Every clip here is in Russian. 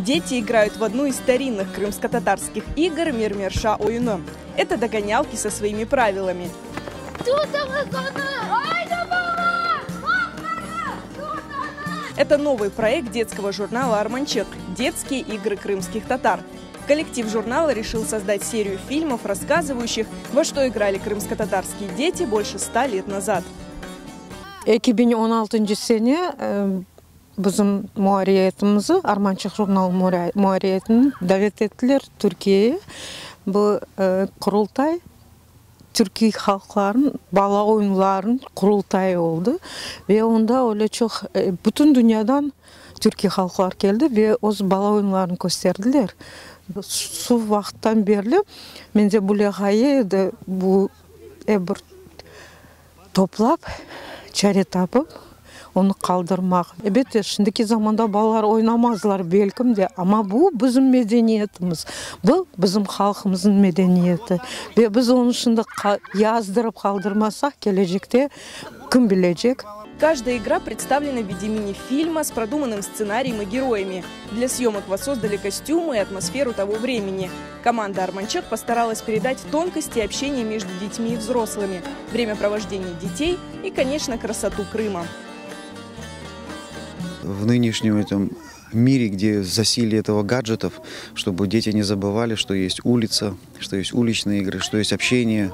Дети играют в одну из старинных крымско-татарских игр «Мир-Мирша Оюну». Это догонялки со своими правилами. Это новый проект детского журнала «Арманчык» – детские игры крымских татар. Коллектив журнала решил создать серию фильмов, рассказывающих, во что играли крымско-татарские дети больше 100 лет назад. 2016 сene bizim muharriyetimizi Armançık jurnal muharriyetini davet ettiler Türkiye'ye. Bu kurultay Türkiye halkların bala oyunlarının kurultayı oldu ve onda öyle çok bütün dünyadan Türkiye halklar geldi ve o bala oyunlarını gösterdiler. Şu vakitten beri bence bu lehayı da bu bir toplap çare tapıp onu kaldırmak. Evet, şimdiki zamanda balalar oynamazlar belki de ama bu bizim medeniyetimiz. Bu bizim halkımızın medeniyeti. Ve biz onu şimdi yazdırıp kaldırmazsak gelecekte kim bilecek? Каждая игра представлена в виде мини-фильма с продуманным сценарием и героями. Для съемок воссоздали костюмы и атмосферу того времени. Команда «Арманчык» постаралась передать тонкости общения между детьми и взрослыми, времяпровождение детей и, конечно, красоту Крыма. В нынешнем этом мире, где засилие этого гаджетов, чтобы дети не забывали, что есть улица, что есть уличные игры, что есть общение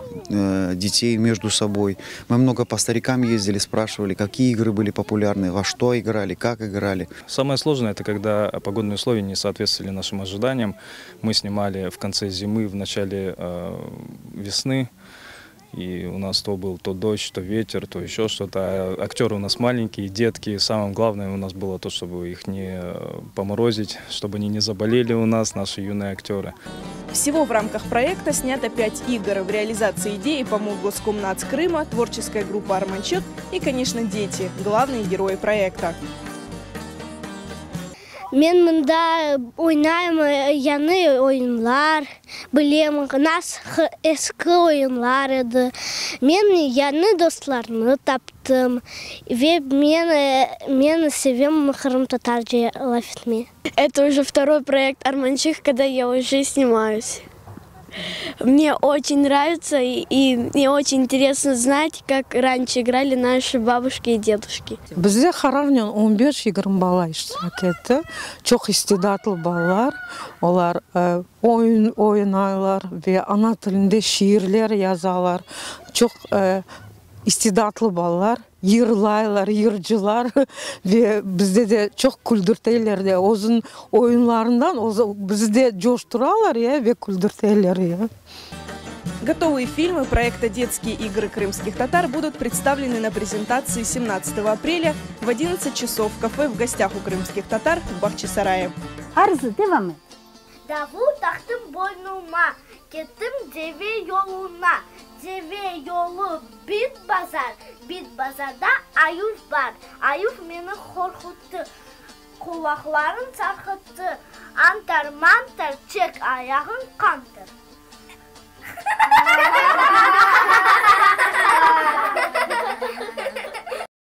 детей между собой. Мы много по старикам ездили, спрашивали, какие игры были популярны, во что играли, как играли. Самое сложное – это когда погодные условия не соответствовали нашим ожиданиям. Мы снимали в конце зимы, в начале весны. И у нас то был то дождь, то ветер, то еще что-то. А актеры у нас маленькие, детки. Самое главное у нас было то, чтобы их не поморозить, чтобы они не заболели у нас, наши юные актеры. Всего в рамках проекта снято 5 игр. В реализации идеи помог Госкомнадс Крыма, творческая группа «Арманчык» и, конечно, дети, главные герои проекта. Мен мында ойнайм яны ойынлар, білем, нас ескі ойынлар еді. Мен яны достарны таптым, ве мен sevем крым-татар лафитми. Это уже второй проект «Арманчык», когда я уже снимаюсь. Мне очень нравится и мне очень интересно знать, как раньше играли наши бабушки и дедушки. Bizde Harar'ın 15-20 bala iştirak etti. Çok istidatlı balalar. Onlar oyun oynarlar ve ana dilinde şiirler yazarlar. Çok istidatlı balalar. Yırlaylar, yırcılar ve bizde de çok güldürteyler de onun oyunlarından bizde coşturalar ya ve güldürteyler ya. Готовые фильмы проекта «Детские игры крымских татар» будут представлены на презентации 17 апреля в 11 часов в кафе «В гостях у крымских татар» в Бахчисарае. Arzu, devam et. Davul taktım boynuma, gittim deve yoluna. Deve yolu bit bazarda ayuf var. Ayuf beni korkuttu, kulaklarım sarkıttı. Antar mantar çek ayağın kantır.